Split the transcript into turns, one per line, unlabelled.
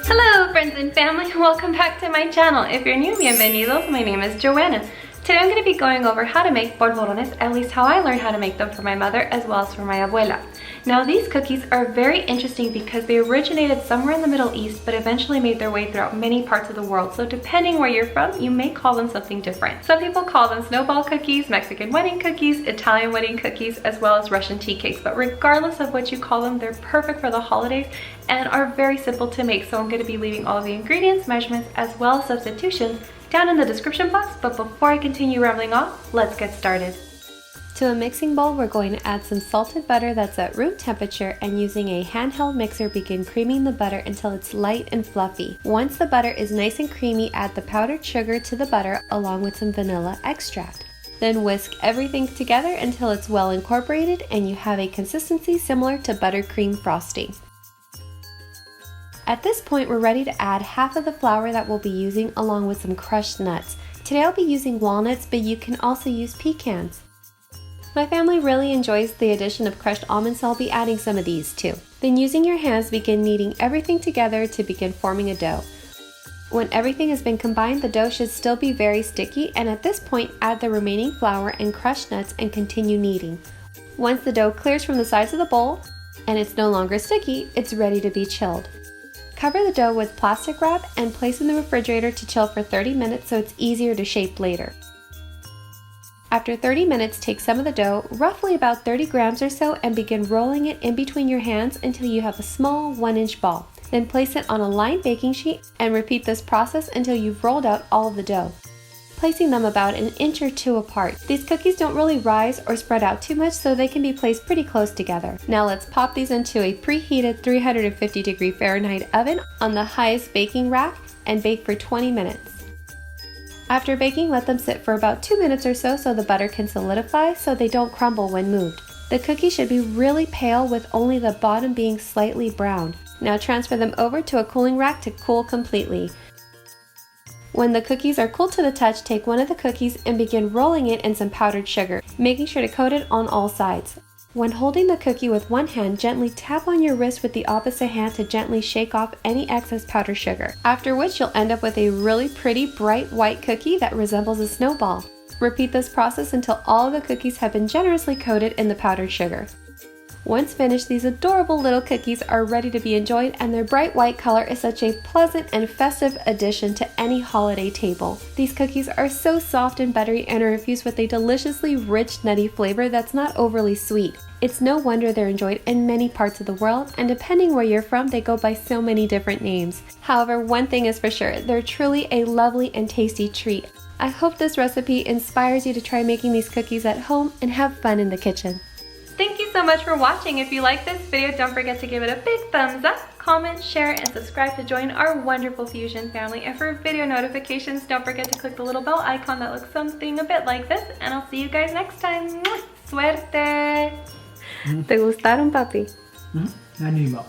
Hello friends and family, welcome back to my channel. If you're new, bienvenidos. My name is Johanna. Today I'm going to be going over how to make polvorones, at least how I learned how to make them for my mother as well as for my abuela. Now these cookies are very interesting because they originated somewhere in the Middle East but eventually made their way throughout many parts of the world. So depending where you're from, you may call them something different. Some people call them snowball cookies, Mexican wedding cookies, Italian wedding cookies, as well as Russian tea cakes. But regardless of what you call them, they're perfect for the holidays and are very simple to make. So I'm going to be leaving all of the ingredients, measurements, as well as substitutions down in the description box. But before I continue rambling off, let's get started. To a mixing bowl, we're going to add some salted butter that's at room temperature, and using a handheld mixer, begin creaming the butter until it's light and fluffy. Once the butter is nice and creamy, add the powdered sugar to the butter along with some vanilla extract. Then whisk everything together until it's well incorporated and you have a consistency similar to buttercream frosting. At this point, we're ready to add half of the flour that we'll be using along with some crushed nuts. Today I'll be using walnuts, but you can also use pecans. My family really enjoys the addition of crushed almonds, so I'll be adding some of these too. Then using your hands, begin kneading everything together to begin forming a dough. When everything has been combined, the dough should still be very sticky, and at this point add the remaining flour and crushed nuts and continue kneading. Once the dough clears from the sides of the bowl and it's no longer sticky, it's ready to be chilled. Cover the dough with plastic wrap and place in the refrigerator to chill for 30 minutes so it's easier to shape later. After 30 minutes, take some of the dough, roughly about 30 grams or so, and begin rolling it in between your hands until you have a small 1-inch ball. Then place it on a lined baking sheet and repeat this process until you've rolled out all of the dough, placing them about an inch or two apart. These cookies don't really rise or spread out too much, so they can be placed pretty close together. Now let's pop these into a preheated 350-degree Fahrenheit oven on the highest baking rack and bake for 20 minutes. After baking, let them sit for about 2 minutes or so the butter can solidify so they don't crumble when moved. The cookies should be really pale with only the bottom being slightly brown. Now transfer them over to a cooling rack to cool completely. When the cookies are cool to the touch, take one of the cookies and begin rolling it in some powdered sugar, making sure to coat it on all sides. When holding the cookie with one hand, gently tap on your wrist with the opposite hand to gently shake off any excess powdered sugar, after which you'll end up with a really pretty bright white cookie that resembles a snowball. Repeat this process until all of the cookies have been generously coated in the powdered sugar. Once finished, these adorable little cookies are ready to be enjoyed, and their bright white color is such a pleasant and festive addition to any holiday table. These cookies are so soft and buttery and are infused with a deliciously rich, nutty flavor that's not overly sweet. It's no wonder they're enjoyed in many parts of the world, and depending where you're from, they go by so many different names. However, one thing is for sure, they're truly a lovely and tasty treat. I hope this recipe inspires you to try making these cookies at home and have fun in the kitchen. Thank you so much for watching. If you like this video, don't forget to give it a big thumbs up, comment, share, and subscribe to join our wonderful Fusion family. And for video notifications, don't forget to click the little bell icon that looks something a bit like this. And I'll see you guys next time. Suerte! ¿Te gustaron, papi?
Animo.